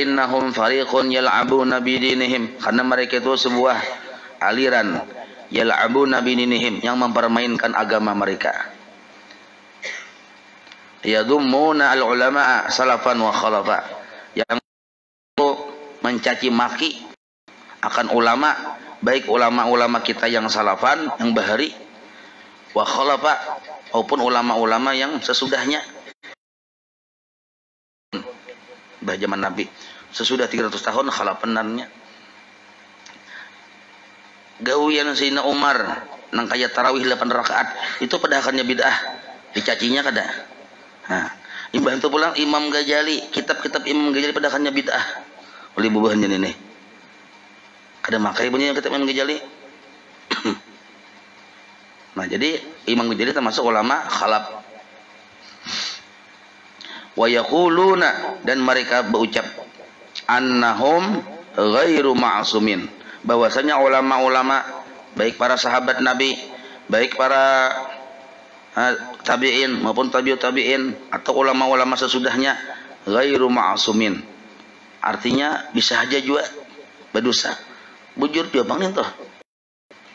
innahum fariqun yal'abuna bidinihim, karena mereka itu sebuah aliran yal'abuna bidinihim, yang mempermainkan agama mereka. Yadummuna al-ulama'a salafan wa khalafa, yang mencaci maki akan ulama, baik ulama-ulama kita yang salafan, yang bahari, wa khalafa, maupun ulama-ulama yang sesudahnya. Bah zaman Nabi sesudah 300 tahun khalafanannya. Gawian Sayyidina Umar nang kaya tarawih 8 rakaat itu padahakannya bid'ah, dicacinya kada. Nah, imbah itu pulang Imam Ghazali, kitab-kitab Imam Ghazali padahakannya bid'ah. Oleh bubahannya ini. Kada makai punya kitab Imam Ghazali. Nah, jadi Imam Ghazali termasuk ulama khalaf. Wa yaquluna, dan mereka berucap annahum ghairu ma'sumin, bahwasanya ulama-ulama baik para sahabat Nabi, baik para tabi'in maupun tabi'ut tabi'in atau ulama-ulama sesudahnya ghairu ma'sumin, artinya bisa saja juga berdosa. Bujur dia bangin toh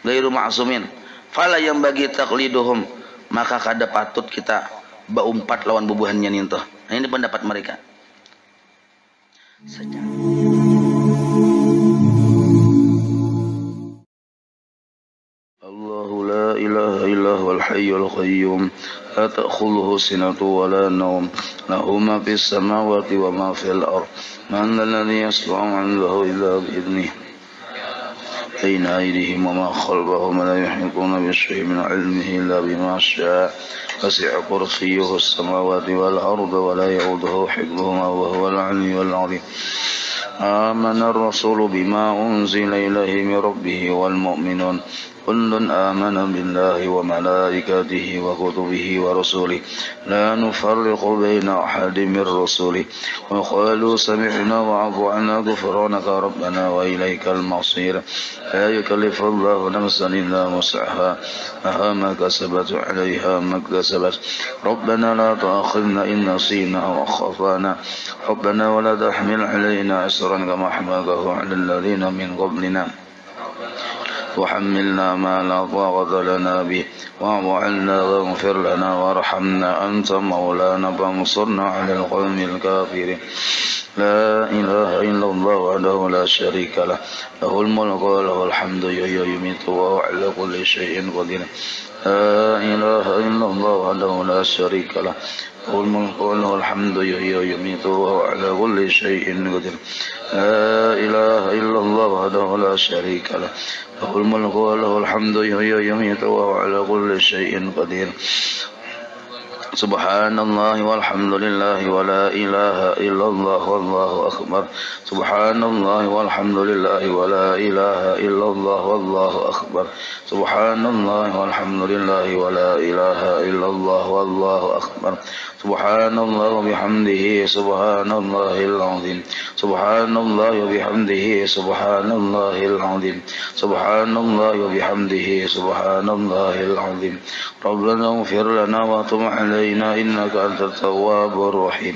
ghairu ma'sumin, fala yang bagi taqliduhum, maka kada patut kita baumpat lawan bubuhannya nih toh. Nah, ini pendapat mereka. Allahu la ilaha illa huwal hayyul qayyum, la ta'khudhuhu sinatun wa la nawm, lahu ma fis samawati wa ma fil ardh, man alladhi yashfa'u 'indahu illa bi idhnihi, bayna aydihim wa ma khalfahum, la yuhituna bi shay'in min 'ilmihi illa bima sha'a. وسع كرسيه السماوات والأرض ولا يؤوده حفظهما وهو العلي العظيم. آمن الرسول بما أنزل إليه من ربه والمؤمنون كل آمن بالله وملائكته وكتبه ورسله لا نفرق بين أحد من رسله وقالوا سمعنا وأطعنا غفرانك ربنا وإليك المصير لا يكلف الله نفسا إلا وسعها لها ما كسبت عليها ما اكتسبت ربنا لا تؤاخذنا إن نسينا أو أخطأنا ربنا ولا تحمل علينا إصرا كما حملته على الذين من قبلنا وحملنا ما لا طاقة لنا به واعف عنا واغفر لنا وارحمنا أنت مولانا فانصرنا على القوم الكافرين. لا إله إلا الله وحده لا شريك له له الملك وله الحمد يحيي ويميت وهو على كل شيء قدير. لا إله إلا الله وحده لا شريك له له الملك وله الحمد يحيي ويميت وهو على كل شيء قدير. لا إله إلا الله وحده لا شريك له له الملك وله الحمد يحيي ويميت وهو على كل شيء قدير. سبحان الله والحمد لله ولا إله إلا الله والله أكبر. سبحان الله والحمد لله ولا إله إلا الله والله أكبر. سبحان الله والحمد لله ولا إله إلا الله والله أكبر. سبحان الله وبحمده سبحان الله العظيم. سبحان الله وبحمده سبحان الله العظيم. سبحان الله وبحمده سبحان الله العظيم. ربنا اغفر لنا وتب علينا إنك أنت التواب الرحيم.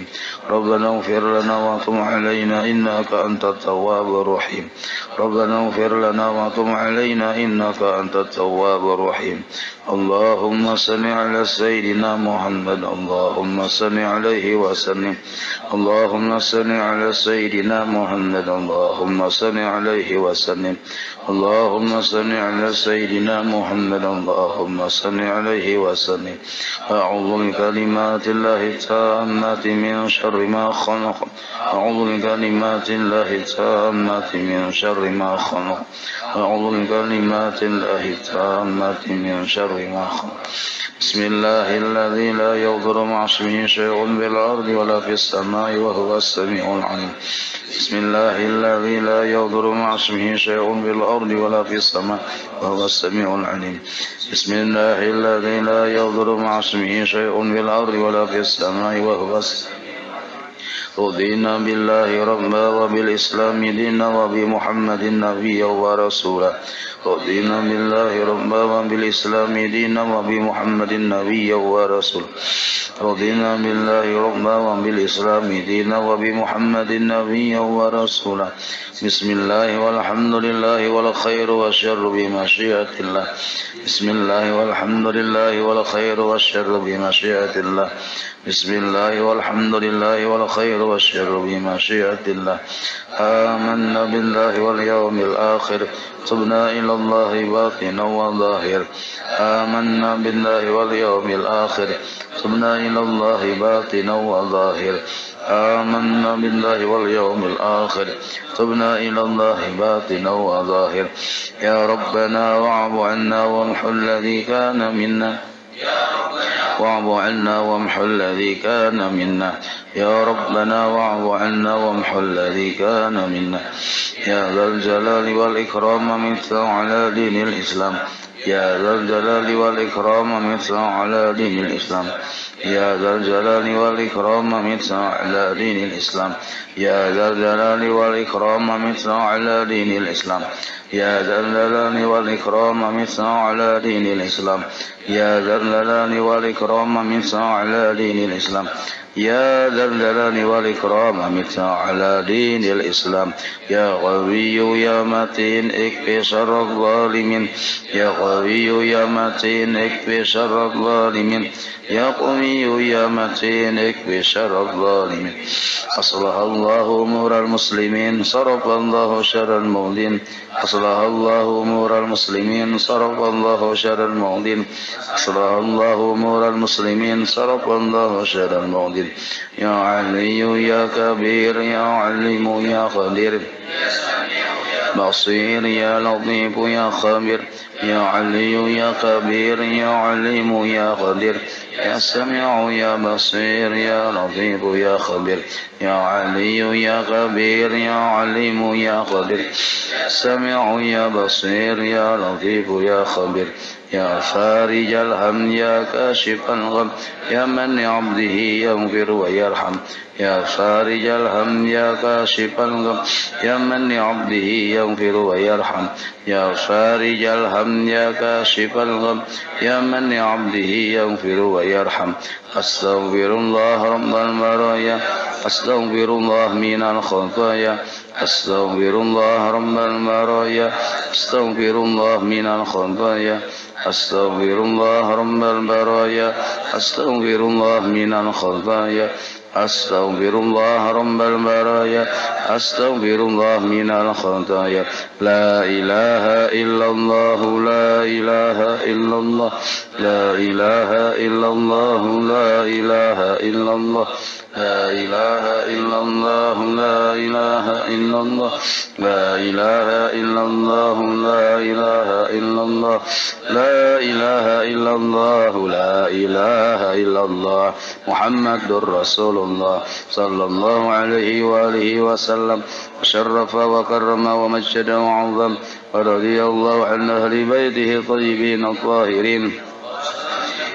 ربنا اغفر لنا وتب علينا إنك أنت التواب الرحيم. ربنا اغفر لنا وتب علينا إنك أنت التواب الرحيم. اللهم صل على سيدنا محمد. اللهم صل عليه وسلم. اللهم صل على سيدنا محمد. اللهم صل عليه وسلم. اللهم صل على سيدنا محمد. اللهم صل عليه وسلم. أعوذ بكلمات الله التامات من شر ما خلق. أعوذ بكلمات الله التامات من شر ما خلق. أعوذ بكلمات الله التامات من شر ما خلق. بسم الله الذي لا يضر مع اسمه شيء بالأرض ولا في السماء وهو السميع العليم. بسم الله الذي لا يضر مع اسمه شيء بالأرض ولا في السماء وهو السميع العليم. بسم الله الذي لا يضر مع اسمه شيء بالأرض ولا في السماء وهو السميع. رضينا بالله ربا وبالإسلام دينا وبمحمد نبيا ورسولا. رضينا بالله ربا وبالإسلام دينا وبمحمد نبيا ورسولا. رضينا بالله ربا وبالإسلام دينا وبمحمد نبيا ورسولا. بسم الله والحمد لله والخير والشر بمشيئة الله. بسم الله والحمد لله والخير والشر بمشيئة الله. بسم الله والحمد لله والخير والشر بمشيئة الله. آمنا بالله واليوم الآخر تبنا إلى الله باطنا وظاهر. آمنا بالله واليوم الآخر تبنا إلى الله باطنا وظاهر. آمنا بالله واليوم الآخر تبنا إلى الله باطنا وظاهر. يا ربنا واعف عنا وامحو الذي كان منا. واعف عنا وامحو الذي كان منا. يا ربنا واعف عنا وامحو الذي كان منا. يا ذا الجلال والإكرام مثل على دين الإسلام. يا ذا الجلال والإكرام مثل على دين الإسلام. يا ذا الجلال والإكرام مثل على دين الإسلام. يا ذا الجلال والإكرام مثل على دين الإسلام. يا ذا الجلال والإكرام مثل على دين الإسلام. يا ذا الجلال والإكرام مثل على دين الإسلام. يا ذا الجلال والإكرام مثل على دين الإسلام. يا قوي يا متين اكفي شر الظالمين. يا قوي يا متين اكفي شر الظالمين. يا قوي يا متين اكفي شر الظالمين. أصلح الله أمور المسلمين صرف الله شر المؤذين. أصلح الله أمور المسلمين صرف الله شر المؤذين. أصلح الله أمور المسلمين صرف الله شر المؤذين. يا علي يا كبير يا عليم يا قدير بصير يا لطيف يا خبير. يا علي يا كبير يا عليم يا قدير يا سميع يا بصير يا لطيف يا خبير. يا علي يا كبير يا عليم يا قدير سميع يا بصير يا لطيف يا خبير. يا فارج الهم يا كاشف الغم يا من عبده يغفر ويرحم. يا فارج الهم يا كاشف الغم يا من عبده يغفر ويرحم. يا فارج الهم يا كاشف الغم يا من عبده يغفر ويرحم. أستغفر الله رب البرايا. أستغفر الله من الخطايا. أستغفر الله رب البرايا. أستغفر الله من الخطايا. أستغفر الله رب البرايا. أستغفر الله من الخطايا. أستغفر الله رب البرايا. أستغفر الله من الخطايا. لا إله إلا الله. لا إله إلا الله. لا إله إلا الله. لا إله إلا الله. لا إله إلا الله. لا إله إلا الله. لا إله إلا الله. لا إله إلا الله. لا إله إلا الله. لا إله إلا الله. محمد رسول الله صلى الله عليه وآله وسلم وشرف وكرم ومجد وعظم ورضي الله عن أهل بيته الطيبين الطاهرين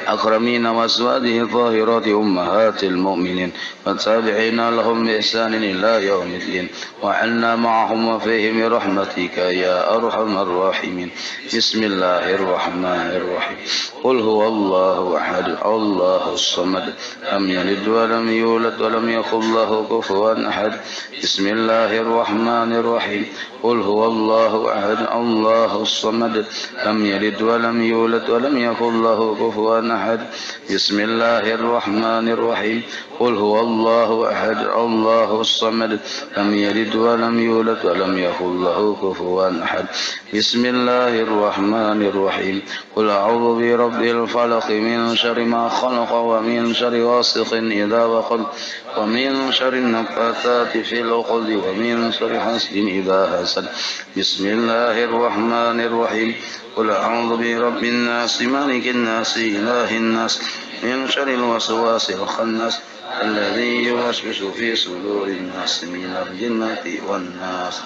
أكرمين وأزواجه الطاهرات أمهات المؤمنين والتابعين لهم بإحسان إلى يوم الدين وعنا معهم وفيهم برحمتك يا أرحم الراحمين. بسم الله الرحمن الرحيم. قل هو الله أحد الله الصمد لم يلد ولم يولد ولم يكن له كفوا أحد. بسم الله الرحمن الرحيم. قل هو الله أحد الله الصمد لم يلد ولم يولد ولم يكن له كفوا أحد. بسم الله الرحمن الرحيم. قل هو الله أحد الله الصمد لم يلد ولم يولد ولم يكن له كفوا أحد. بسم الله الرحمن الرحيم. قل أعوذ برب الفلق من شر ما خلق ومن شر غاسق إذا وقب ومن شر النفاثات في العقد ومن شر حاسد إذا حسد. بسم الله الرحمن الرحيم. قل أعوذ برب الناس مالك الناس إله الناس من شر الوسواس الخناس الذي يوسوس في صدور الناس من الجنة والناس.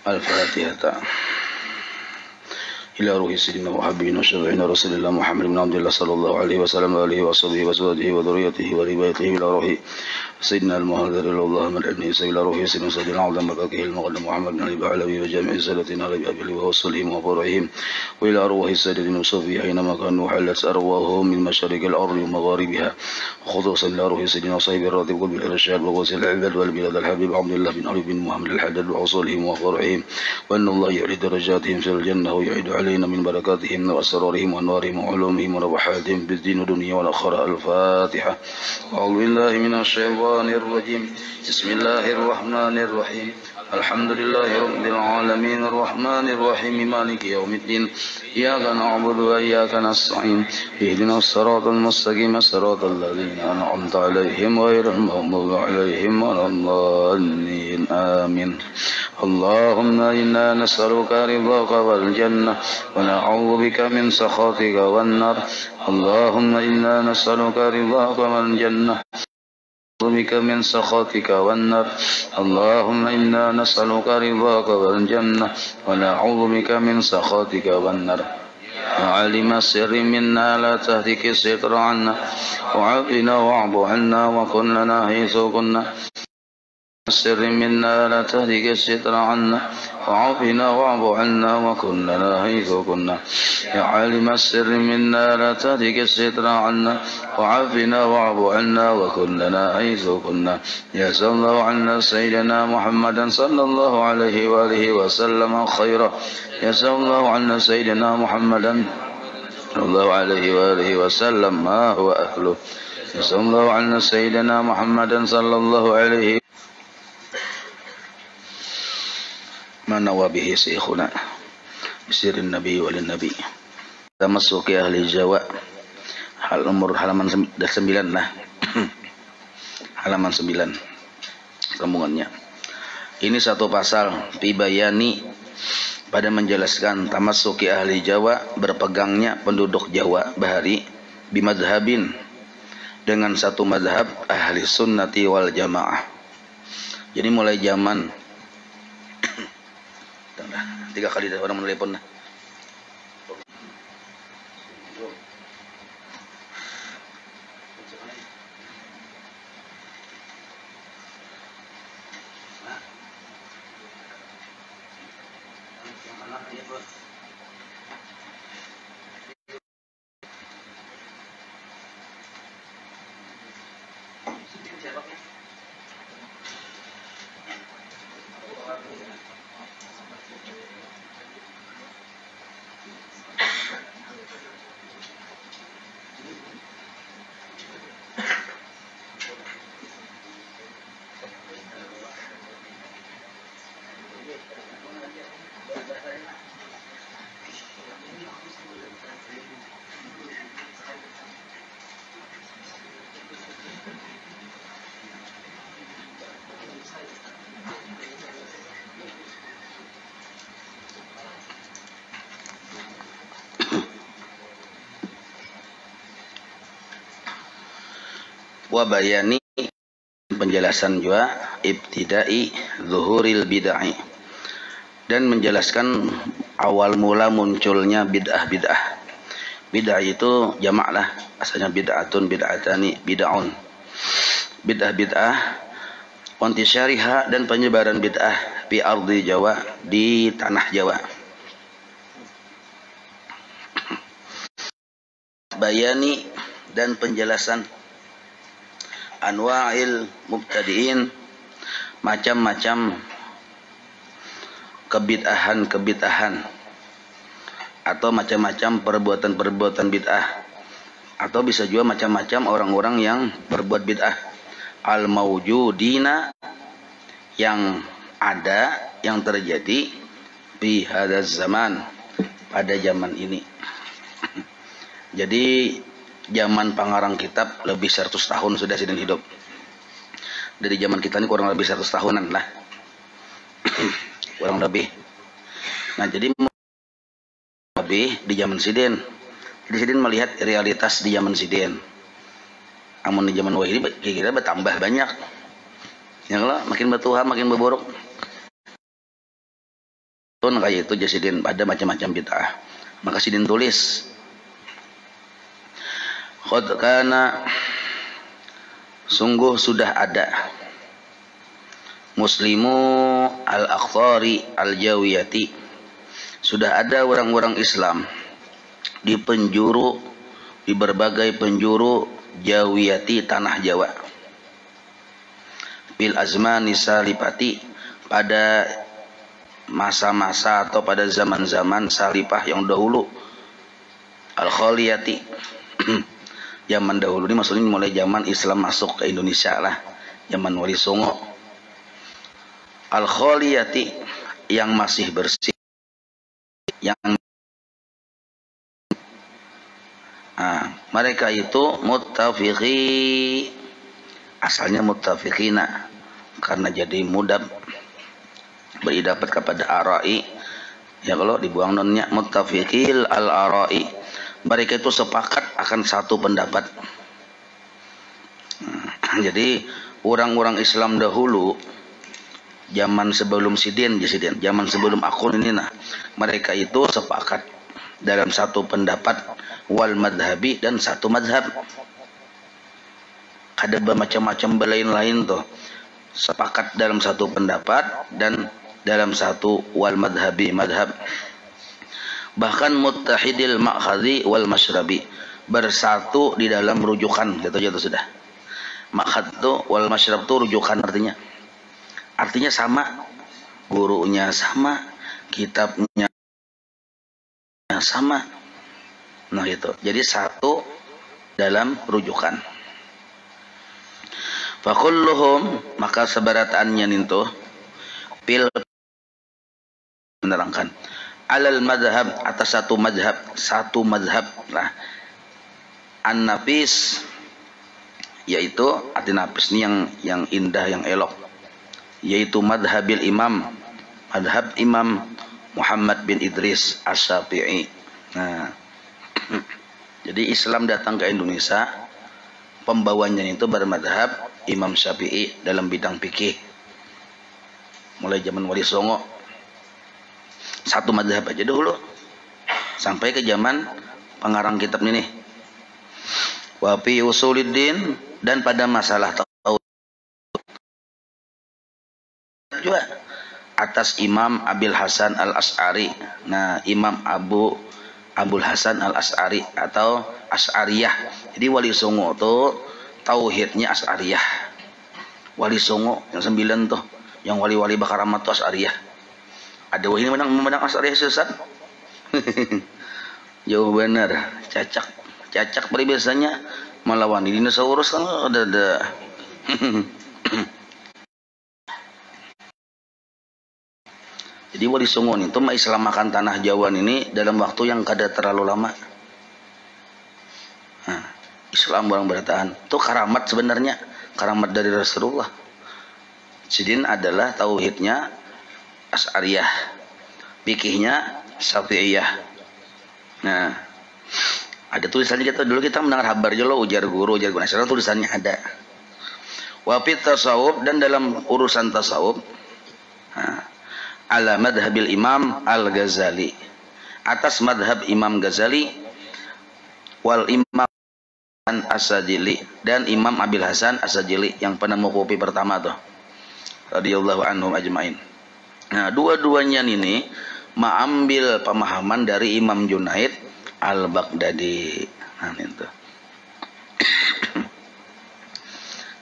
الفاتحة. إلى روح سيدنا وحبيبنا وشفيعنا رسول الله محمد بن عبد الله صلى الله عليه وسلم وآله وصحبه وأزواجه وذريته ولبيته إلى روح سيدنا المهاجر إلى الله من ابن سبيل روحي سيدنا سيدنا العظم بكاكه المقدم محمد بن علي بعلوي وجامع سادتنا علي أبي ووصلهم وفرعهم وإلى أرواح السادة الصوفية أينما كانوا حلت أرواحهم من مشارق الأرض ومغاربها خصوصا إلى روح سيدنا صاحب الراتب قلب الإرشاد وغوث العباد والبلاد الحبيب عبد الله بن علي بن محمد الحداد وحصولهم وفرعهم وأن الله يعلي درجاتهم في الجنة ويعيد علينا من بركاتهم وأسرارهم وأنوارهم وعلومهم وربحاتهم بالدين والدنيا والآخرة. الفاتحة. أعوذ بالله من الشيطان الرجيم. بسم الله الرحمن الرحيم. الحمد لله رب العالمين الرحمن الرحيم مالك يوم الدين إياك نعبد وإياك نستعين اهدنا الصراط المستقيم صراط الذين أنعمت عليهم غير المغضوب عليهم ولا الضالين آمين. اللهم إنا نسألك رضاك والجنة ونعوذ بك من سخطك والنار. اللهم إنا نسألك رضاك والجنة بك من سخطك والنار. اللهم إنا نسألك رضاك والجنة ونعوذ بك من سخطك والنار. عالم السر منا لا تهتك الستر عنا وعافنا واعف عنا وكن لنا حيث كنا. السر منا لا تهتك الستر عنا وعافنا واعف عنا وكن لنا حيث كنا. يا عالم السر منا لا تهتك الستر عنا وعافنا واعف عنا وكن لنا حيث كنا. يا صلى الله عنا سيدنا محمدا صلى الله عليه وآله وسلم خيرا. يا صلى الله عنا سيدنا محمدا صلى الله عليه وآله وسلم ما هو أهله. يا صلى الله عنا سيدنا محمدا صلى الله عليه ما نوى به شيخنا بسر النبي وللنبي. Tamassuki ahli Jawa halaman 9 lah. Halaman 9 sambungannya. Ini satu pasal Pibayani pada menjelaskan tamassuki ahli Jawa, berpegangnya penduduk Jawa Bahari bimadhabin dengan satu madhab ahli sunnati wal jamaah. Jadi mulai zaman 3 kali orang menelepon lah. Wa bayani penjelasan juga ibtidai zuhuril bid'ah dan menjelaskan awal mula munculnya bid'ah-bid'ah. Bid'ah itu jamak lah, asalnya bid'atun, bid'atani, bid'aun. Bid'ah-bid'ah wantisyariha dan penyebaran bid'ah di ardi Jawa, di tanah Jawa. Bayani dan penjelasan anwa'il mubtadi'in, macam-macam kebid'ahan atau macam-macam perbuatan-perbuatan bid'ah, atau bisa juga macam-macam orang-orang yang berbuat bid'ah. Al-mawjudina, yang ada, yang terjadi di hadaz zaman, pada zaman ini. Jadi zaman pengarang kitab lebih 100 tahun sudah sidin hidup. Dari zaman kita ini kurang lebih 100 tahunan lah. Kurang lebih. Nah, jadi lebih di zaman sidin. Jadi sidin melihat realitas di zaman sidin. Amun di zaman wahid kita bertambah banyak. Ya kalau makin bertuhan, makin berburuk. Kayak itu sidin ada macam-macam bid'ah. Maka sidin tulis qad kana Sungguh sudah ada Muslimu al-Akhtari al-Jawiyati, sudah ada orang-orang Islam di penjuru, di berbagai penjuru Jawiyati tanah Jawa, bil azmani salipati, pada masa-masa atau pada zaman-zaman salipah yang dahulu, al-khaliyati zaman dahulu ini maksudnya mulai zaman Islam masuk ke Indonesia lah, zaman Wali Songo, al-khaliyati yang masih bersih, yang mereka itu muttafiqi, asalnya muttafiqina karena jadi mudab beridapat kepada arai, ya kalau dibuang nonnya, muttafiqil al-arai, mereka itu sepakat akan satu pendapat. Jadi orang-orang Islam dahulu zaman sebelum sidin, zaman sebelum akun ini, nah mereka itu sepakat dalam satu pendapat, wal madhabi, dan satu madhab. Ada bermacam-macam lain-lain tuh, sepakat dalam satu pendapat dan dalam satu wal madhabi, madhab. Bahkan muttahidil ma'khadhi wal masyrabi, bersatu di dalam rujukan, gitu aja tuh sudah. Ma'khad tuh wal masyrab tuh rujukan, artinya sama, gurunya sama, kitabnya sama, nah gitu. Jadi satu dalam rujukan. Fakulluhum, maka sebaratannya itu pil menerangkan alal madhab, atas satu madhab lah, an-nafis, yaitu arti nafis ini yang indah, yang elok, yaitu madhabil imam, madhab Imam Muhammad bin Idris Asy-Syafi'i. Nah, jadi Islam datang ke Indonesia, pembawanya itu bermadhab Imam Syafi'i dalam bidang fikih. Mulai zaman Wali Songo, satu madhab aja dulu, sampai ke zaman pengarang kitab ini. Wa fi usuluddin, dan pada masalah tauhid juga atas Imam Abil Hasan al-Asy'ari. Nah, Imam Abul Hasan al-Asy'ari atau Asy'ariyah. Jadi Wali Songo tuh tauhidnya Asy'ariyah. Wali Songo yang 9 tuh, yang wali-wali bakaramat tuh Asy'ariyah. Ada wali memandang Asy'ariyah sesat. Jauh benar, cacak biasanya melawan dinosaurus kan ada. Jadi Wali Songo itu mengislamkan tanah Jawa ini dalam waktu yang kada terlalu lama. Nah, Islam barang bertahan. Itu karamat sebenarnya, karamat dari Rasulullah. Sidin adalah tauhidnya Asy'ariyah, fikihnya Syafi'iyah. Nah, ada tulisannya, kita mendengar kabar aja lo, ujar guru nasional, tulisannya ada. Wa fit tasawuf, dan dalam urusan tasawuf, nah, ala madhabil Imam Al-Ghazali, atas madhab Imam Ghazali, wal Imam As-Sajili, dan Imam Abil Hasan As-Sajili yang penemu kopi pertama tuh, radhiyallahu anhum ajmain. Nah, dua-duanya ini mengambil pemahaman dari Imam Junaid Al-Baghdadi. Nah, itu.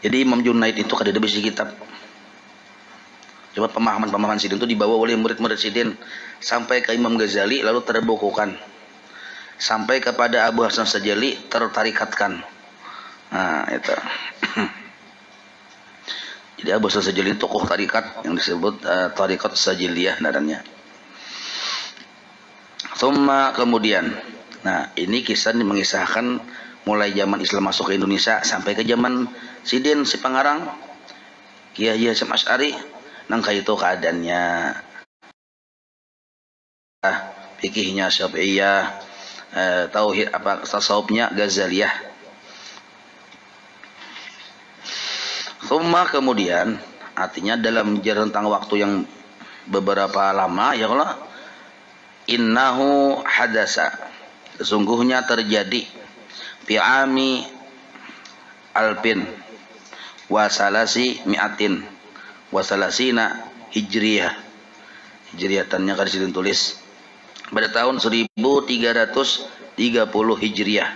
Jadi Imam Junaid itu kada ada bisi kitab. Coba pemahaman Sidin itu dibawa oleh murid-murid Sidin sampai ke Imam Ghazali, lalu terbukukan sampai kepada Abu Hasan Sajali, tertarikatkan. Nah, itu. Jadi Abu Hasan Sajali tokoh tarikat yang disebut tarikat Sajiliyah nadanya. Thumma, kemudian, nah ini kisah ini mengisahkan mulai zaman Islam masuk ke Indonesia sampai ke zaman Sidin si pengarang Kiai Hasyim Asy'ari. Nangka itu keadaannya, fikihnya Syafi'iyah, tauhid tasawufnya Ghazaliyah. Thumma, kemudian, artinya dalam rentang waktu yang beberapa lama, ya Allah, innahu hadasa, sesungguhnya terjadi, fi'ami alpin, wasalasi mi'atin wasalasina hijriyah. Hijriyatannya kan disini tulis pada tahun 1330 hijriyah.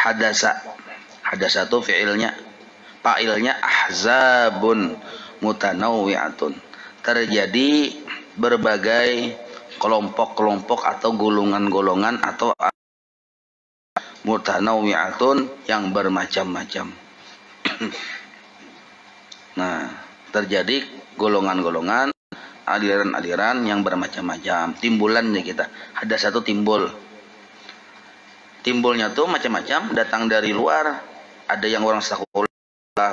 Hadasa itu fi'ilnya, fa'ilnya ahzabun mutanawwi'atun. Terjadi berbagai kelompok-kelompok atau golongan-golongan atau mutanawwi'atun yang bermacam-macam. Nah, terjadi golongan-golongan, aliran-aliran yang bermacam-macam. Timbulannya kita. Ada satu timbul. Timbulnya tuh macam-macam, datang dari luar. Ada yang orang sekolah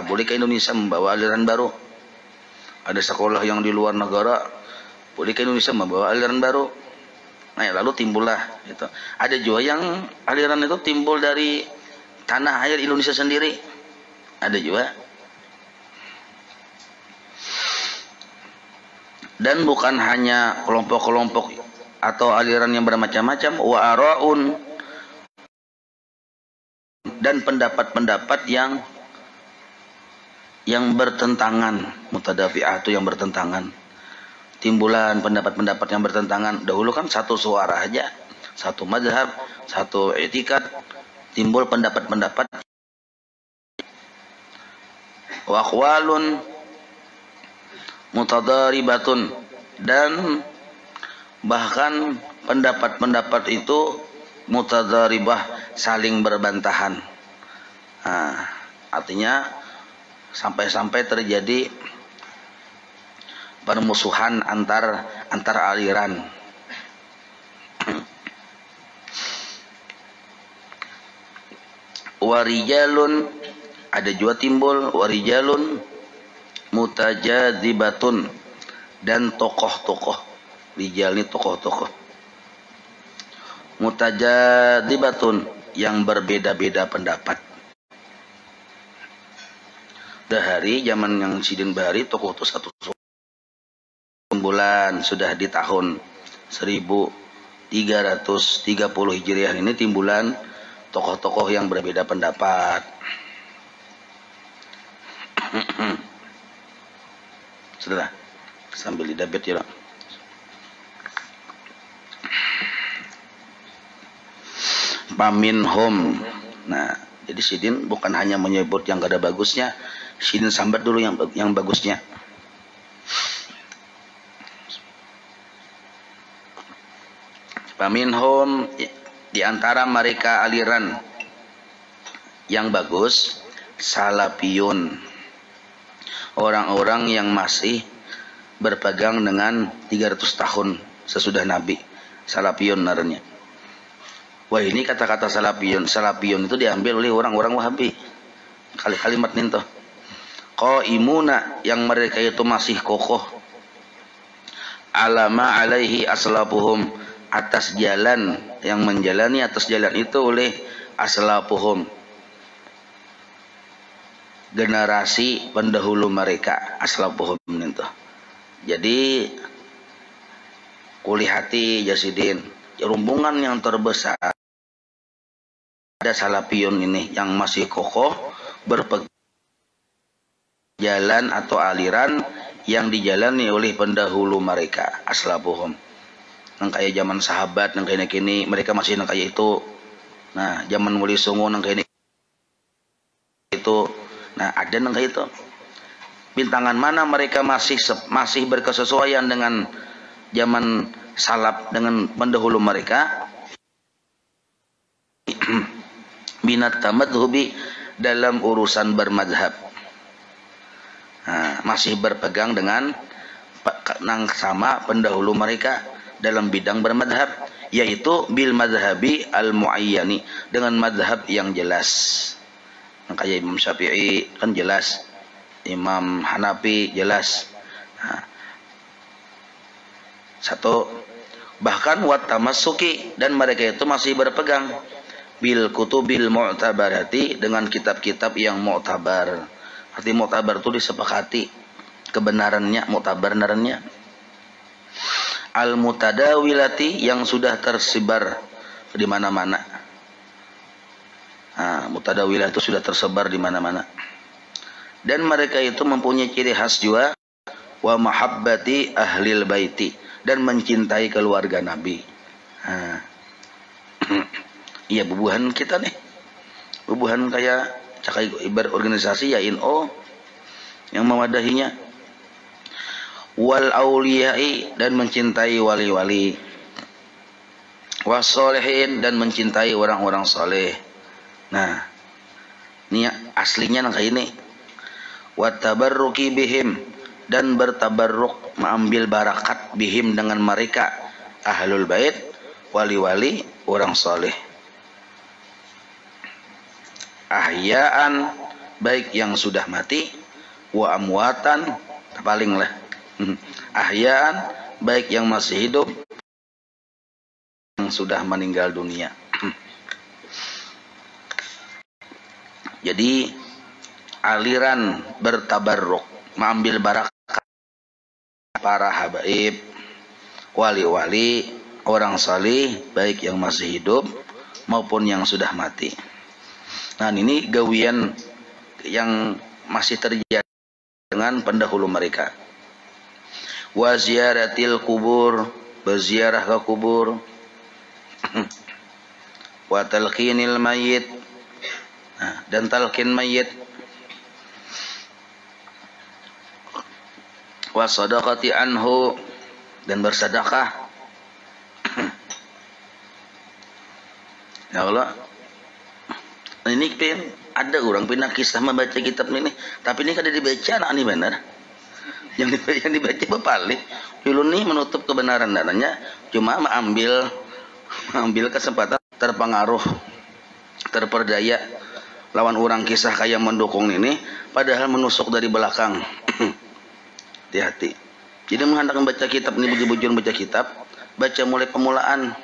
boleh ke Indonesia membawa aliran baru. Ada sekolah yang di luar negara boleh ke Indonesia membawa aliran baru. Nah, lalu timbullah gitu. Ada juga yang aliran itu timbul dari tanah air Indonesia sendiri. Ada juga. Dan bukan hanya kelompok-kelompok atau aliran yang bermacam-macam, wa araun, dan pendapat-pendapat yang bertentangan, mutadafi'ah itu yang bertentangan. Timbulan pendapat-pendapat yang bertentangan. Dahulu kan satu suara aja, satu mazhab, satu i'tikad, timbul pendapat-pendapat. Wa aqwalun mutadaribatun, dan bahkan pendapat-pendapat itu mutadaribah, saling berbantahan. Nah, artinya sampai-sampai terjadi permusuhan antar aliran. Warijalun, ada juga timbul warijalun mutajadzibatun, dan tokoh-tokoh. Rijal ini tokoh-tokoh. Mutajadzibatun, yang berbeda-beda pendapat. Dari zaman yang Sidin Bahari, tokoh itu satu bulan sudah di tahun 1330 Hijriah ini timbulan tokoh-tokoh yang berbeda pendapat. Sudah, sambil didabet ya. Paminhum. Nah, jadi Sidin bukan hanya menyebut yang gak ada bagusnya, Sidin sambat dulu yang bagusnya. Paminhum, di antara mereka aliran yang bagus, salafiyun, orang-orang yang masih berpegang dengan 300 tahun sesudah Nabi. Salafiyun naranya. Wah, ini kata-kata salafiyun itu diambil oleh orang-orang Wahabi. Kalimat ini tuh. Qaimuna, yang mereka itu masih kokoh. Alama alaihi aslafuhum, atas jalan yang menjalani atas jalan itu oleh aslafuhum, generasi pendahulu mereka. Aslafuhum itu. Jadi kulihati Jasidin, rombongan yang terbesar ada salafiyun ini yang masih kokoh berpegang jalan atau aliran yang dijalani oleh pendahulu mereka. Aslafuhum, nang kaya zaman sahabat nang kaya kini mereka masih nang kaya itu. Nah, zaman Wali Songo nang kaya itu. Nah, ada nang kaya itu. Bintangan mana mereka masih berkesesuaian dengan zaman salaf, dengan pendahulu mereka. Minat tamadhubi, dalam urusan bermadhab. Nah, masih berpegang dengan sama pendahulu mereka dalam bidang bermadhab, yaitu bil madhabi al muayyani, dengan madhab yang jelas. Kayak Imam Syafi'i kan jelas, Imam Hanafi jelas. Nah, satu, bahkan wat tamassuki, dan mereka itu masih berpegang bil kutubil mu'tabarati, dengan kitab-kitab yang mu'tabar. Arti mu'tabar itu disepakati kebenarannya, mu'tabar narannya. Al mutadawilati, yang sudah tersebar di mana-mana. Mutadawilah itu sudah tersebar di mana-mana. Dan mereka itu mempunyai ciri khas juga wa mahabbati ahlil baiti, dan mencintai keluarga Nabi. Iya, bubuhan kita nih. Bubuhan kayak cakai ibarat organisasi ya NU yang mewadahinya. Wal auliyai, dan mencintai wali-wali. Wasolehin, dan mencintai orang-orang soleh. Nah, ini aslinya nang kayak ini. Watabarruki bihim, dan bertabarruk, mengambil barakat bihim dengan mereka, ahlul bait, wali-wali, orang soleh. Ahyaan, baik yang sudah mati, wa amwatan, paling lah. Ahyaan, baik yang masih hidup, yang sudah meninggal dunia. Jadi aliran bertabarruk, mengambil barakat para habaib, wali-wali, orang salih, baik yang masih hidup maupun yang sudah mati. Nah, ini gawian yang masih terjadi dengan pendahulu mereka. Wa ziyaratil kubur, berziarah ke kubur. Wa talqinil mayyit, dan talqin mayyit. Wa sadaqati anhu, dan bersedekah. Ya Allah, ini ada orang pindah kisah membaca kitab ini, tapi ini kada dibaca anak ini benar. Yang dibaca bepali. Dulu nih menutup kebenaran dananya, cuma mengambil kesempatan terpengaruh, terperdaya lawan orang kisah kayak mendukung ini, padahal menusuk dari belakang. Hati-hati. Jadi menghendak membaca kitab ini, bujur-bujur baca kitab, baca mulai pemulaan.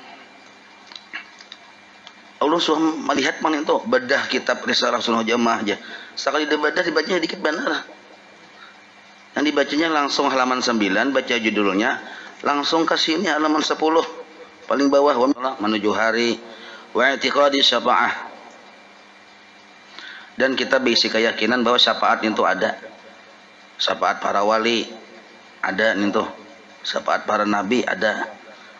Allah sudah melihat mana itu bedah kitab Risalah Sunnah Jamaah aja. Sekali dibedah dibacanya dikit benar. Yang dibacanya langsung halaman 9, baca judulnya, langsung ke sini halaman 10. Paling bawah menuju hari wa i'tiqadi syafa'ah. Dan kita bisi keyakinan bahwa syafaat itu ada. Syafaat para wali ada itu. Syafaat para nabi ada.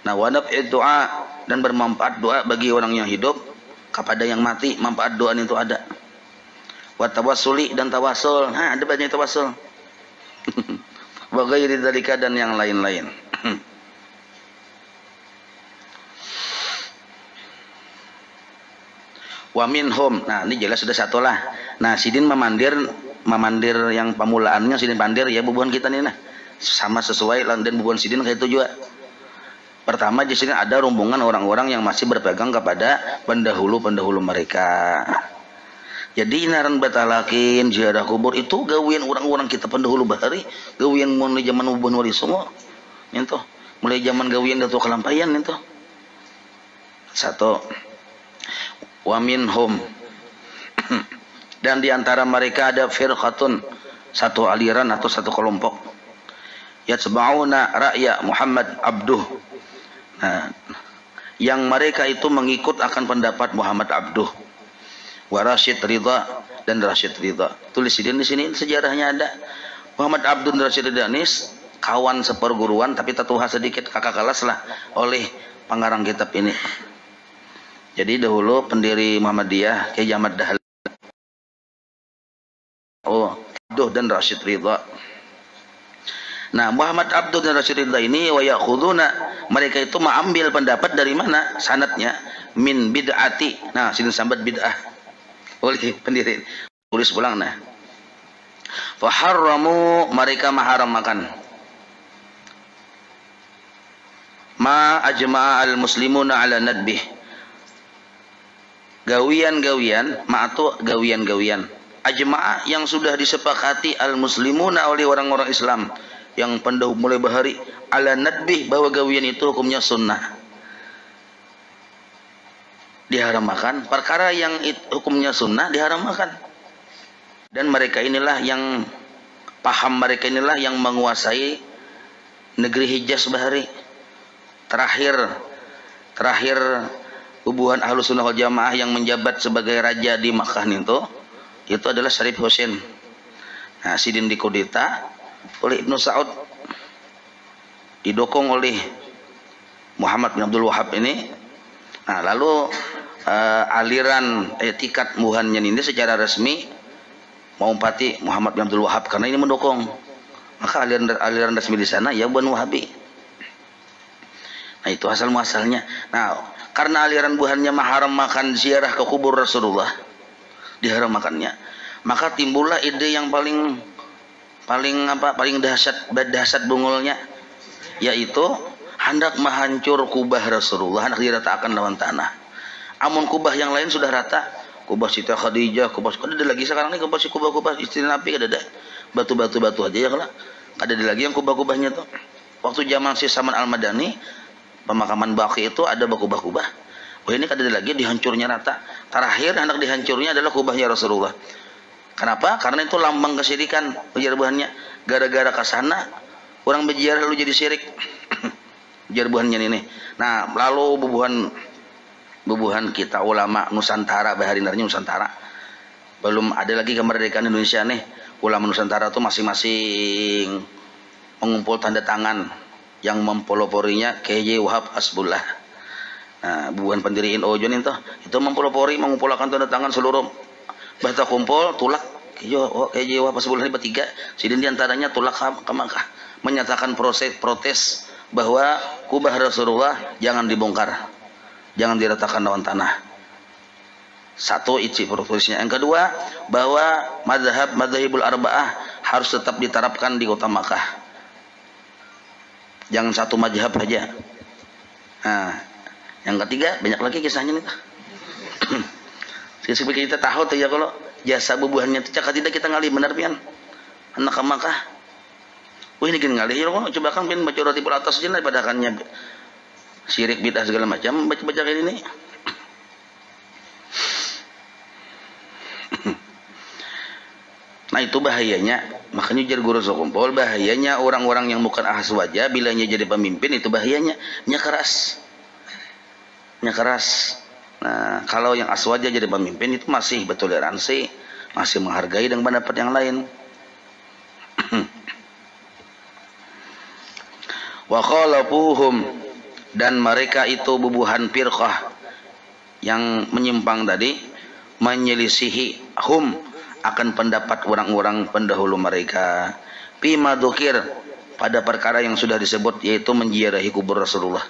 Nah, wa naf'id du'a, dan bermanfaat doa bagi orang yang hidup kepada yang mati, manfaat doa itu ada. Wa tawassuli, dan tawasul. Ada banyak tawasul. Wa ghairi dzalika, dan yang lain-lain. Wa minhum. Nah, ini jelas sudah satu lah. Nah, sidin memandir yang pemulaannya sidin pandir ya, bubuhan kita nih nah. Sama sesuai dan bubuhan sidin kayak itu juga. Pertama di sini ada rombongan orang-orang yang masih berpegang kepada pendahulu-pendahulu mereka. Jadi naran batalakin ziarah kubur itu gawian orang-orang kita pendahulu bahari, gawian mulai zaman bubuhan wali semua. Itu mulai zaman gawian Datuk Kalampayan itu. Satu. Wa minhum, dan di antara mereka ada firqatun, satu aliran atau satu kelompok, yatsba'una ra'ya Muhammad abduh. Nah, yang mereka itu mengikut akan pendapat Muhammad abduh, wa Rasyid Ridha, dan Rasyid Ridha. Tulis di sini sejarahnya ada. Muhammad abduh dan Rasyid Ridha ini kawan seperguruan, tapi tatuha sedikit, kakak kelas lah oleh pengarang kitab ini. Jadi dahulu pendiri Muhammadiyah Kiai Ahmad Dahlan, Abduh dan Rasyid Ridha. Nah, Muhammad Abduh dan Rasyid Ridha ini wa yakhuduna, mereka itu mengambil pendapat dari mana sanadnya, min bid'ati. Nah, sini sambat bid'ah oleh pendiri. Tulis ulang nah. Fa harramu, mereka mengharamkan ma ajma'a al muslimuna ala nadbih, gawian-gawian, ma'atu gawian-gawian ajma'ah yang sudah disepakati al-muslimuna oleh orang-orang Islam yang pendahulu mulai bahari ala nadbih, bahwa gawian itu hukumnya sunnah, diharamkan. Perkara yang hukumnya sunnah diharamkan. Dan mereka inilah yang paham, mereka inilah yang menguasai negeri Hijaz bahari. Terakhir bubuhan Ahlus Sunnah wal Jamaah yang menjabat sebagai raja di Makkah itu adalah Syarif Husain. Nah, Sidin dikudeta oleh Ibnu Saud, didukung oleh Muhammad bin Abdul Wahab ini. Nah, lalu aliran etikat buhannya ini secara resmi mengumpati Muhammad bin Abdul Wahab karena ini mendukung. Maka aliran resmi di sana ya buan Wahabi. Nah, itu asal muasalnya. Nah, karena aliran buhannya haram makan ziarah ke kubur Rasulullah, diharam makannya, maka timbullah ide yang paling dahsyat bungulnya, yaitu hendak menghancur kubah Rasulullah, hendak diratakan lawan tanah. Amun kubah yang lain sudah rata, kubah Siti Khadijah, kubah ada lagi sekarang ini kubah istri Nabi ada batu aja ya kalau ada lagi yang kubah-kubahnya tuh. Waktu zaman si Saman Al-Madani, pemakaman Baqi itu ada kubah-kubah. Wah, ini ada lagi dihancurnya rata. Terakhir hendak dihancurnya adalah kubahnya Rasulullah. Kenapa? Karena itu lambang kesyirikan penjarbuhannya. Gara-gara kesana orang berziarah lalu jadi syirik. Jarbuhannya ini. Nah, lalu bubuhan kita ulama Nusantara, baharinarnya Nusantara. Belum ada lagi kemerdekaan Indonesia nih. Ulama Nusantara itu masing-masing mengumpul tanda tangan yang mempeloporinya KJ Wahab Asbullah. Nah, bubuhan pendiri Ojon itu mempelopori mengumpulkan tanda tangan seluruh bahasa kumpul tulak KJ Wahab Asbullah ini bertiga. Sidin diantaranya tulak ke Makkah menyatakan protes bahwa kubah Rasulullah jangan dibongkar, jangan diratakan lawan tanah. Satu isi protesnya. Yang kedua, bahwa madzhabul arba'ah harus tetap diterapkan di kota Makkah. Jangan satu mazhab saja. Nah, yang ketiga banyak lagi kisahnya nih. Seperti kita tahu tuh ya kalau jasa bubuhannya itu cakap tidak kita ngalih benar pian anak ke Makkah. Wah, ini gini ngalih ya, coba kan pian baca roti atas aja daripada kannya syirik bid'ah segala macam baca ini. Nah, itu bahayanya. Makanya jar guru sokumpul, bahayanya orang-orang yang bukan ahas wajah bilanya jadi pemimpin itu bahayanya nya keras. Nah, kalau yang aswaja jadi pemimpin itu masih bertoleransi, masih menghargai dan pendapat yang lain. Wa khalafuhum, dan mereka itu bubuhan firqah yang menyimpang tadi menyelisihi akan pendapat orang-orang pendahulu mereka bima dzukir, pada perkara yang sudah disebut, yaitu menziarahi kubur Rasulullah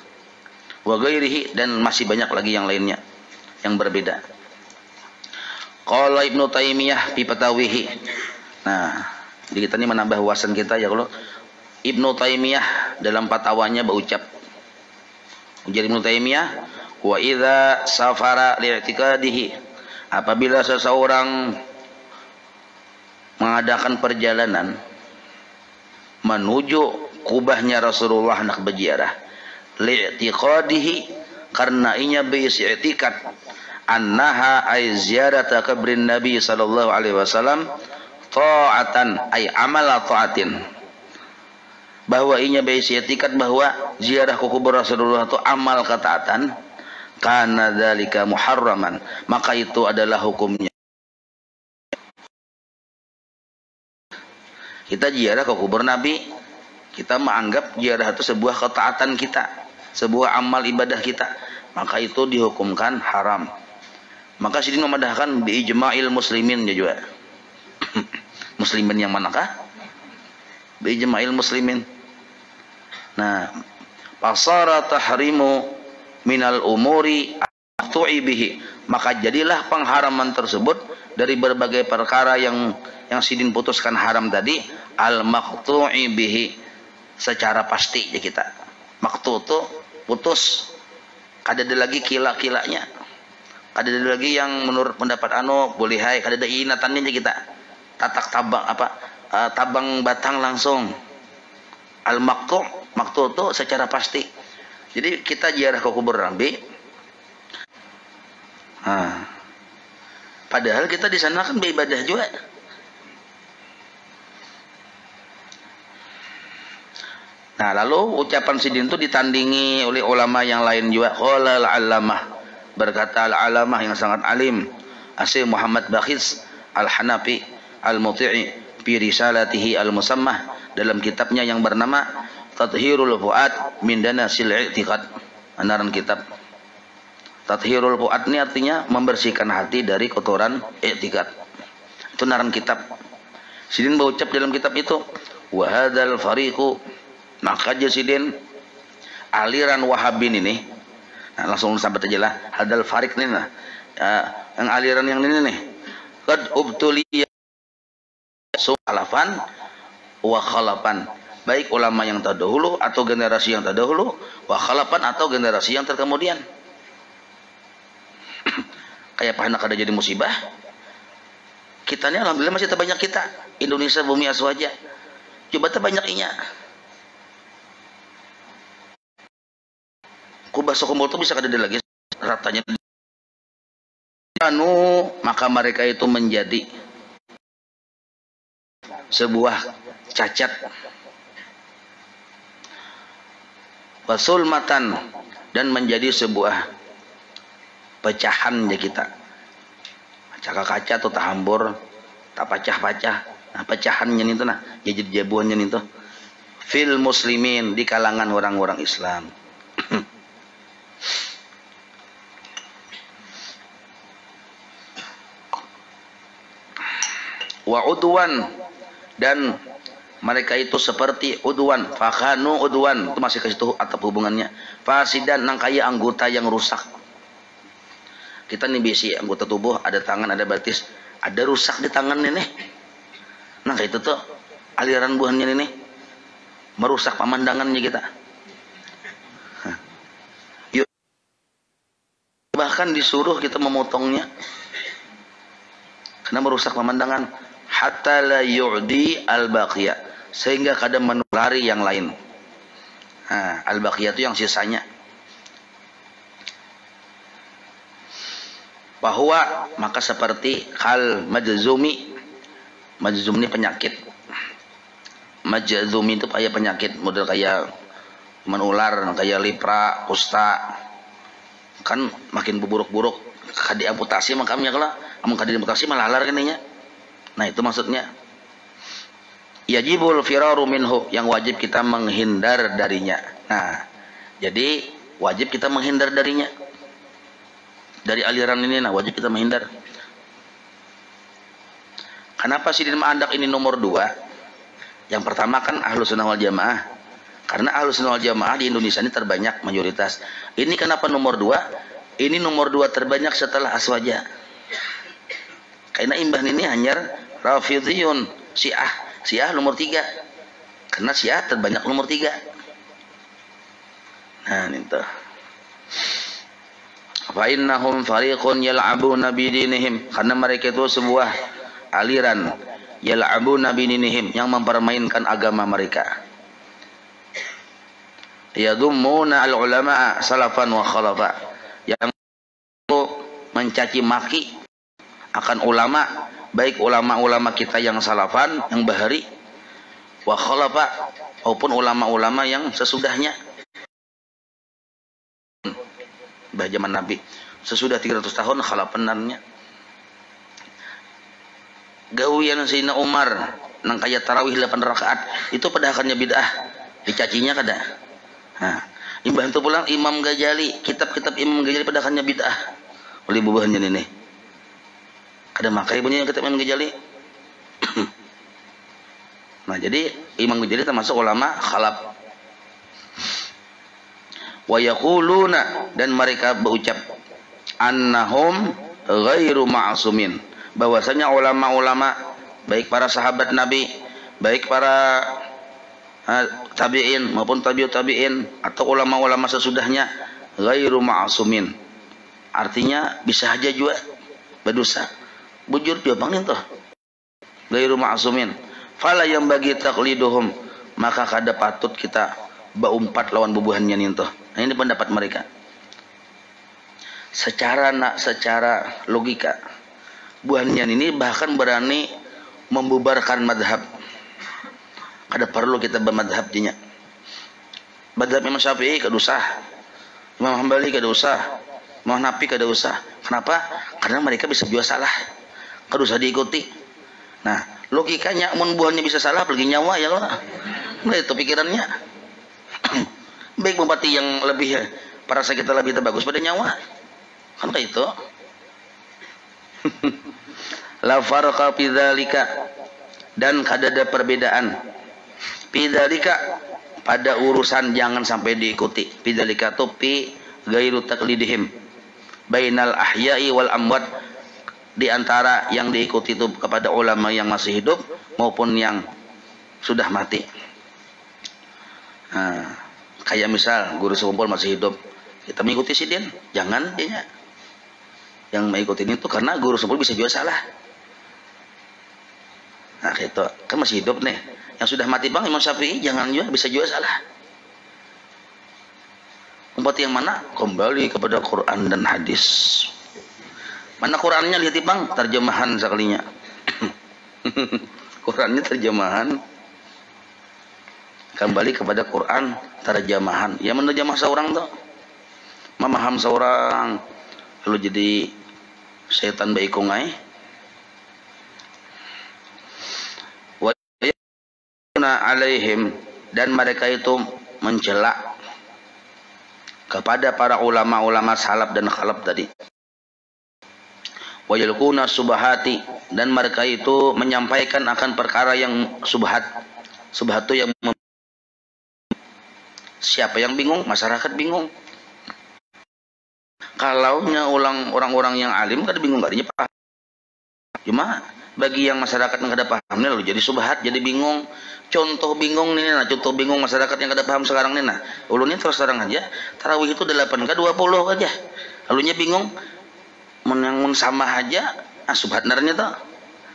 wa ghairihi, dan masih banyak lagi yang lainnya yang berbeda. Qala Ibnu Taimiyah fi fatawihi. Nah, jadi kita ini menambah wawasan kita ya kalau Ibnu Taimiyah dalam fatwanya berucap, ujar Ibnu Taimiyah, wa idza safara li'tiqadihi, apabila seseorang mengadakan perjalanan menuju kubahnya Rasulullah hendak berziarah, li'tiqadihi, karena inya berisi i'tikad, annaha ay ziyarata kabrin Nabi sallallahu alaihi wasallam ta'atan ay amala ta'atin, bahwa inya berisi i'tikad bahwa ziarah ke kubur Rasulullah itu amal ketaatan, kana dzalika muharraman, maka itu adalah hukumnya. Kita ziarah ke kubur Nabi, kita menganggap ziarah itu sebuah ketaatan kita, sebuah amal ibadah kita, maka itu dihukumkan haram. Maka sini memadahkan bi ijma'il muslimin juga. Muslimin yang manakah? Bi ijma'il muslimin. Nah, pasara tahrimu minal umuri atu'i bihi, maka jadilah pengharaman tersebut dari berbagai perkara yang sidin putuskan haram tadi, al-maqtu'i bihi, secara pasti ya kita. Maqtu' itu putus, kada ada lagi kila-kilanya, kada ada lagi yang menurut pendapat boleh hai, kada ada inatannya kita tatak tabang batang langsung. Al-maqtu' itu secara pasti. Jadi kita ziarah ke kubur Nabi, padahal kita di sana kan beribadah juga. Nah, lalu ucapan sidin itu ditandingi oleh ulama yang lain juga. Qala al-allamah Berkata al-alamah yang sangat alim Asy Muhammad Bakhis Al-Hanafi Al-Muti'i fi risalatihi al-musammah, dalam kitabnya yang bernama Tathhirul Fuad min Danasil I'tiqad. Anaran kitab Tathhirul Fuad ini artinya membersihkan hati dari kotoran i'tiqad. Itu naran kitab. Sidin berucap dalam kitab itu, wa hadzal fariqu, maka Sidin aliran Wahabin ini, nah, langsung sahabat aja lah, hadzal fariq ini nah, yang aliran yang ini nih, qad ubtuliya salafan wa khalafan, baik ulama yang terdahulu atau generasi yang terdahulu, wa khalafan atau generasi yang terkemudian. Kayak pahana kada jadi musibah. Kita ini alhamdulillah masih terbanyak kita. Indonesia bumi aswaja. Coba terbanyak inya. Kubah Sokombol itu bisa kada ada lagi ratanya. Maka mereka itu menjadi sebuah cacat. Wasulmatan, dan menjadi sebuah pecahan ya kita. Kaca atau tahambur tak pacah-pacah, nah pecahannya itu nah jadi jabuannya itu fil muslimin, di kalangan orang-orang Islam. Wa udwan, dan mereka itu seperti udwan, fakanu udwan, itu masih ke situ atap hubungannya. Fasidan, nang kaya anggota yang rusak. Kita nih bisi anggota tubuh, ada tangan, ada batis, ada rusak di tangannya nih. Nah itu tuh aliran buahnya ini merusak pemandangannya kita. Yuk, bahkan disuruh kita memotongnya karena merusak pemandangan. Hatta la yu'di al-baqiyah, sehingga kadang menulari yang lain. Nah, al-baqiyah itu yang sisanya. Bahwa maka seperti hal majzumi. Majzum ini penyakit. Majzumi itu kayak penyakit model kayak menular, kayak lepra, kusta. Kan makin buruk-buruk. Kadi amputasi makamnya kalau amun kadi amputasi malah lalar keninya. Nah itu maksudnya. Yajibul firaru minhu, yang wajib kita menghindar darinya. Nah, jadi wajib kita menghindar darinya. Dari aliran ini, nah wajib kita menghindar. Kenapa Sidin Ma'andak ini nomor 2? Yang pertama kan Ahlus Sunnah wal Jamaah. Karena Ahlus Sunnah wal Jamaah di Indonesia ini terbanyak, mayoritas. Ini kenapa nomor 2? Ini nomor 2 terbanyak setelah Aswaja. Karena imbah ini hanya Rafidhiyun, Syiah. Syiah nomor 3. Karena Syiah terbanyak nomor 3. Nah itu. Fa innahum fariqun yal'abuna bidinihim, karena mereka itu sebuah aliran yal'abuna bidinihim, yang mempermainkan agama mereka. Yadummuna al-ulama'a salafan wa khalafa, yang mencaci maki akan ulama, baik ulama-ulama kita yang salafan, yang bahari, wa khalafa, maupun ulama-ulama yang sesudahnya. Bah zaman Nabi sesudah 300 tahun khalafanannya. Gawian Sayyidina Umar nang kaya tarawih 8 rakaat itu padahakannya bid'ah, dicacinya kada. Nah, imbah itu pulang Imam Ghazali, kitab-kitab Imam Ghazali padahakannya bid'ah oleh bubahannya ini. Kada makai bunyi kitab Imam Ghazali. Nah, jadi Imam Ghazali termasuk ulama khalaf. Wa yaquluna, dan mereka berucap annahum ghairu ma'sumin, bahwasanya ulama-ulama baik para sahabat Nabi, baik para tabi'in maupun tabi'ut tabi'in atau ulama-ulama sesudahnya, ghairu ma'sumin, artinya bisa aja juga berdosa. Bujur dia bangin tuh. Ghairu ma'sumin. Fala yang bagi taqliduhum, maka kada patut kita baumpat lawan bubuhannya nintoh. Nah ini pendapat mereka. Secara logika, buahnya ini bahkan berani membubarkan madhab. Kada perlu kita bermadhab dinya. Madhab Imam Syafi'i kada usah, Imam Hambali kada usah, Mau napi kada usah. Kenapa? Karena mereka bisa juga salah. Kada usah diikuti. Nah, logikanya mun buahnya bisa salah apalagi nyawa ya lah. Nah, itu pikirannya. Baik bupati yang lebih perasa kita lebih bagus pada nyawa. Kan kayak itu. La farqa fi dzalika, dan kada ada perbedaan. Fi dzalika pada urusan jangan sampai diikuti. Fi dzalika tu fi ghairu taqlidihim bainal ahya'i wal amwat, di antara yang diikuti itu kepada ulama yang masih hidup maupun yang sudah mati. Nah, kayak misal guru sekumpul masih hidup, kita mengikuti si Din, jangan dia. Yang mengikuti itu karena guru sekumpul bisa juga salah. Nah, itu kan masih hidup nih. Yang sudah mati Bang Imam Syafi'i jangan juga, bisa juga salah. Umat yang mana? Kembali kepada Quran dan hadis. Mana Qurannya lihat Bang, terjemahan sekalinya. Qurannya terjemahan. Kembali kepada Quran terjemahan. Ya menerjemah seorang tuh. Memaham seorang lalu jadi setan baik kungai. Wa alaihim, dan mereka itu mencela kepada para ulama-ulama salaf dan khalaf tadi. Wa yalquna subahati, dan mereka itu menyampaikan akan perkara yang subhat. Subhat itu yang siapa yang bingung? Masyarakat bingung. Kalaunya orang-orang yang alim kada bingung, gadinya paham. Cuma bagi yang masyarakat yang kada pahamnya lalu jadi subhat, jadi bingung. Contoh bingung nih, nah contoh bingung masyarakat yang kada paham sekarang nih, nah ulunnya terus terang aja, tarawih itu 8 ke 20 aja, lalunya bingung, menang sama aja, subhat narnya tuh,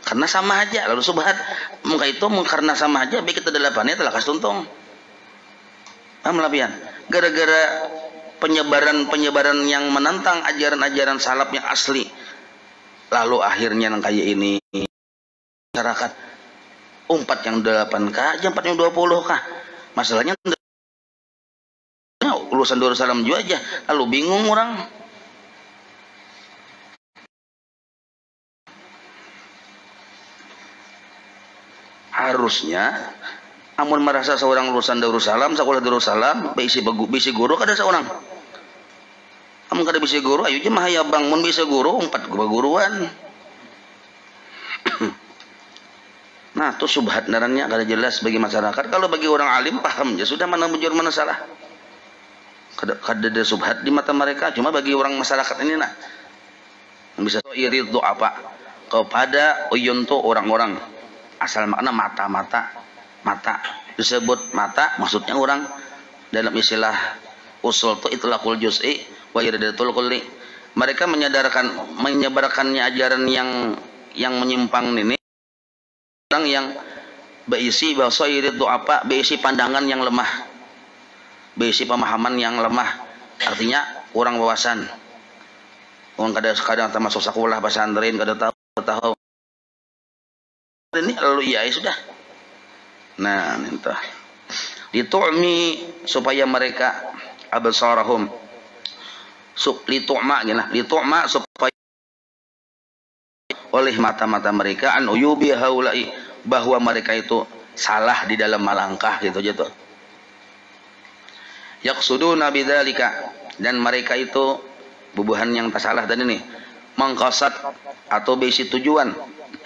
karena sama aja, lalu subhat, muka itu karena sama aja, baik kita 8-nya telah kas tuntung, paham lapian, gara-gara penyebaran yang menentang ajaran-ajaran salaf yang asli, lalu akhirnya yang kayak ini masyarakat umpat yang 8K aja, 4 yang 20K. Masalahnya urusan Darussalam juga aja, lalu bingung orang. Harusnya amun merasa seorang urusan Darussalam, sekolah Darussalam, bisi guru kada seorang. Amun kada bisi guru, ayo je mah ya Bang, mun bisa guru 4 guruan. Nah, itu subhat narannya kada jelas bagi masyarakat. Kalau bagi orang alim paham ya sudah, mana bujur mana salah. Kada ada subhat di mata mereka. Cuma bagi orang masyarakat ini nah bisa irid do apa kepada uyuntu orang-orang. Asal makna mata disebut mata, maksudnya orang dalam istilah usul itu itlaqul juz'i wa iradatul kulli. Mereka menyebarkannya ajaran yang menyimpang ini, orang yang berisi bahasa irid do apa, berisi pandangan yang lemah, berisi pemahaman yang lemah, artinya kurang wawasan. Orang kadang-kadang termasuk sekolah pesantren kada tahu ini, lalu iya ya sudah. Nah, itu litu'mi, supaya mereka absarahum, litu'ma supaya oleh mata-mata mereka an uyubi haulai, bahwa mereka itu salah di dalam melangkah gitu aja tuh. Yaqsuduna bidzalika, dan mereka itu bubuhan yang tak salah tadi nih, mengqasad atau bisi tujuan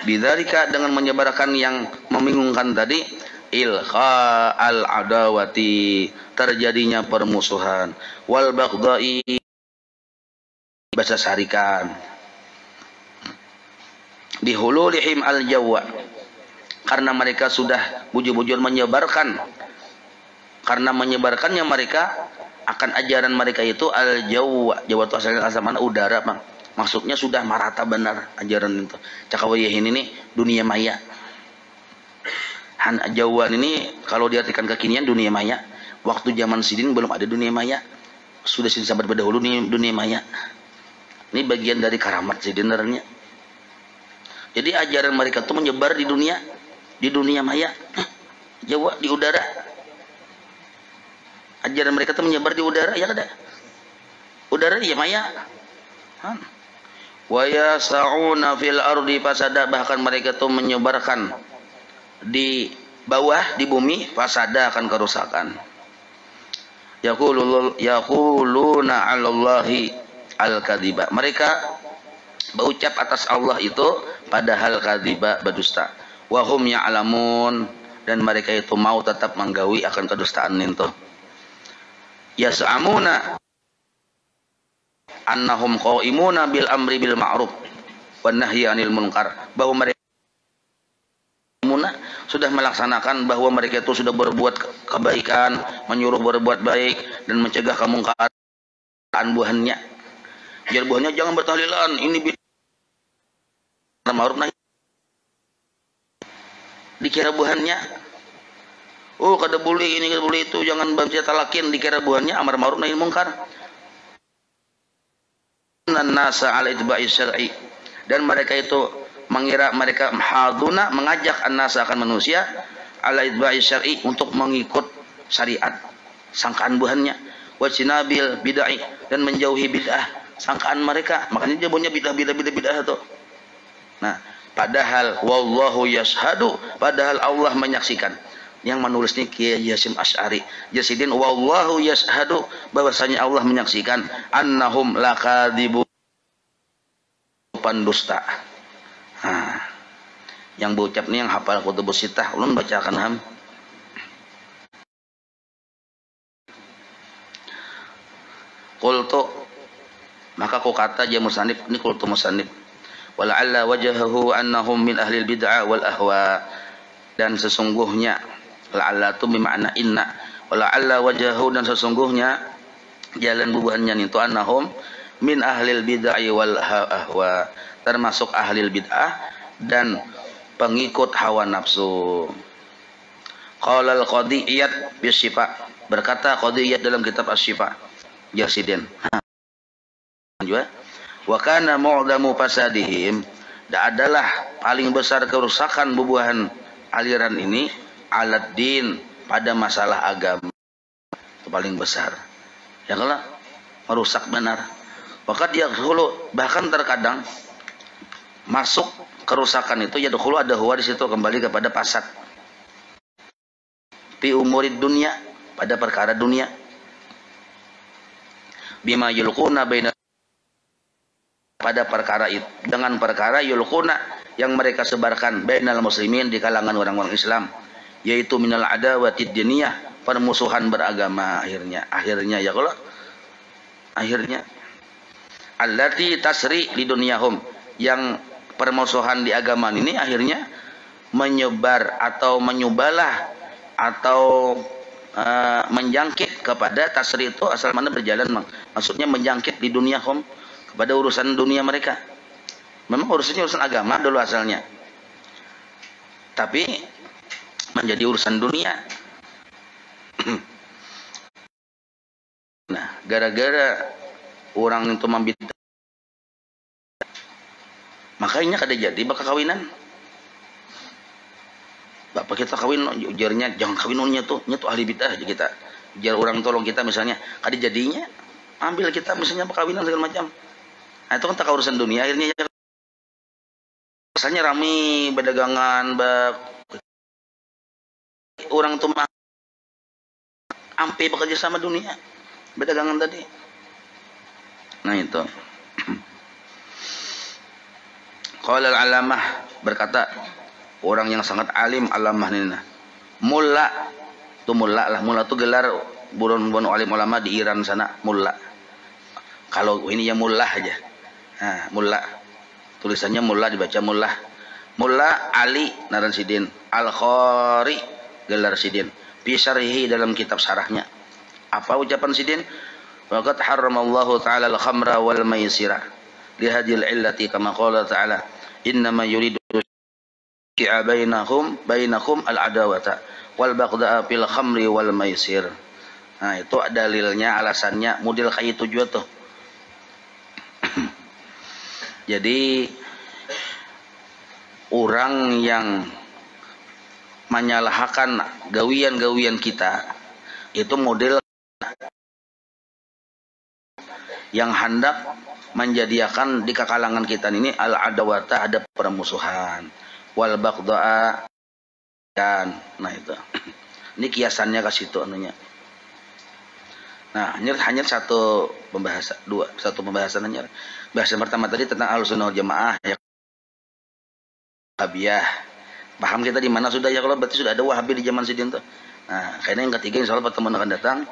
bidzalika dengan menyebarkan yang membingungkan tadi, ilqa al adawati, terjadinya permusuhan, wal baghdai, bahasa sarikan, bihululihim al jawa, karena mereka sudah bujur-bujur menyebarkan, karena menyebarkannya mereka akan ajaran mereka itu al jawa. Jawa itu asalnya mana? Udara Bang. Maksudnya sudah merata benar ajaran itu. Cakawayahin ini dunia maya. Jawa ini kalau diartikan kekinian dunia maya. Waktu zaman Sidin belum ada dunia maya. Sudah Sidin sahabat berdahulu nih dunia maya. Ini bagian dari karamat Sidin sebenarnya. Jadi ajaran mereka itu menyebar di dunia maya. Jawa di udara. Ajaran mereka itu menyebar di udara, ya kada? Udara ya maya. Wa yas'una fil ardi fasada, bahkan mereka itu menyebarkan di bawah di bumi fasada, akan kerusakan. Yaquluna 'alallahi al-kadziba, mereka berucap atas Allah itu padahal kadziba, berdusta. Wa hum ya'lamun, dan mereka itu mau tetap menggawi akan kedustaan itu. Yas'amuna annahum qaimuna bil amri bil ma'ruf wan nahyi 'anil munkar, bahwa mereka sudah melaksanakan, bahwa mereka itu sudah berbuat kebaikan, menyuruh berbuat baik dan mencegah kemungkaran buahnya. Biar buahnya jangan bertahlilan, ini bid'ah ma'ruf nahi, dikira buahnya kada boleh ini, kada boleh itu, jangan baca talakin, dikira buahnya amar ma'ruf nahi munkar. Nasa ala itba'i syar'i, dan mereka itu mengira mereka haduna mengajak an-nasa akan manusia ala itba'i syar'i untuk mengikut syariat sangkaan buhannya, wa jinabil bid'ah, dan menjauhi bid'ah sangkaan mereka, makanya dia punya bid'ah itu. Nah, padahal wallahu yashhadu, padahal Allah menyaksikan. Yang menulis ini Kiai Hasyim Asy'ari Jasidin, wallahu yashhadu, bahwasanya Allah menyaksikan annahum lakadzibun, pendusta. Nah, yang berucap ini yang hafal kutubus sittah, ulun bacakan ham. Qultu, maka ku kata dia musannif, ini qultu musannif, wala'alla wajhahu annahum min ahlil bid'ah wal ahwa, dan sesungguhnya la'alla itu bermakna inna, wala'alla wajhahu, dan sesungguhnya jalan bubuhannya itu annahum min ahlil bid'ah wal ahwa, termasuk ahlil bid'ah dan pengikut hawa nafsu. Qala al-Qadhi Iyad bisyifa, berkata Qadhi Iyad dalam kitab Asy-Syifa Jasidin, wa kana mu'damu fasadihim, dan adalah paling besar kerusakan bubuhan aliran ini alad din, pada masalah agama, itu paling besar. Ya kalau merusak benar. Bahkan terkadang masuk kerusakan itu ya dahulu ada huwa di situ, kembali kepada fasad. Fi umurid dunia, pada perkara dunia. Bima yulquna baina, pada perkara itu, dengan perkara yulquna yang mereka sebarkan bainal muslimin, di kalangan orang-orang Islam, yaitu minal adawatid diniyah, permusuhan beragama. Akhirnya ya kalau akhirnya allati tasri li dunyahum, yang permusuhan di agama ini akhirnya menyebar atau menyubalah atau menjangkit kepada tasri itu asal mana berjalan, maksudnya menjangkit di dunyahum, kepada urusan dunia mereka. Memang urusannya urusan agama dulu asalnya, tapi menjadi urusan dunia. Nah, gara-gara orang itu membid'ah, makanya kada jadi bakal kawinan. Bapak kita kawin, ujarnya jangan kawin tuh ahli bid'ah aja kita. Jar orang tolong kita misalnya, kada jadinya ambil kita misalnya perkawinan segala macam. Nah, itu kan tak urusan dunia, akhirnya misalnya rame berdagangan, orang tuh ampe bekerja sama dunia berdagangan tadi. Nah itu. Qala al-alamah, berkata orang yang sangat alim, alamah ini, mulla itu mulla lah, mulla itu gelar buron-buron alim ulama di Iran sana, mulla. Kalau ini ya mullah aja. Nah, mulla tulisannya mulla, dibaca mullah. Mulla Ali Naransidin Al-Khari, gelar Sidin, fi syarhi, dalam kitab syarahnya. Apa ucapan Sidin? Waqad haramallahu ta'ala al-khamra wal maisira li hadhil illati, kama qala ta'ala innama yuridu ki'a bainakum al-adawata wal baghdha'a fil khamri wal maisir. Nah, itu dalilnya, alasannya model kayak itu juga tuh. Jadi orang yang menyalahkan gawian-gawian kita itu model yang hendak menjadikan di kalangan kita ini al-adawata, ada permusuhan, wal baghdha, kan. Nah itu. Ini kiasannya ke situ anunya. Nah, hanya satu pembahasan hanya. Bahasan pertama tadi tentang Ahlussunnah wal Jamaah ya, Wahabiyah. Paham kita di mana sudah ya, kalau berarti sudah ada Wahabi di zaman sidin tuh. Nah, kayaknya yang ketiga insyaallah pertemuan akan datang.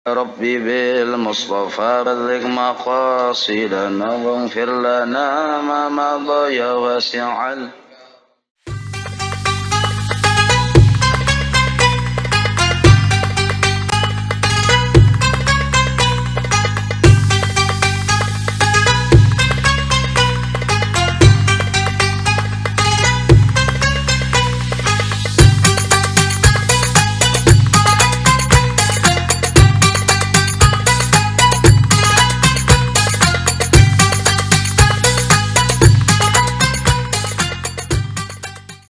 Rabbi bil Mustafa balligh maqasidana waghfir lana ma madha ya wasi'al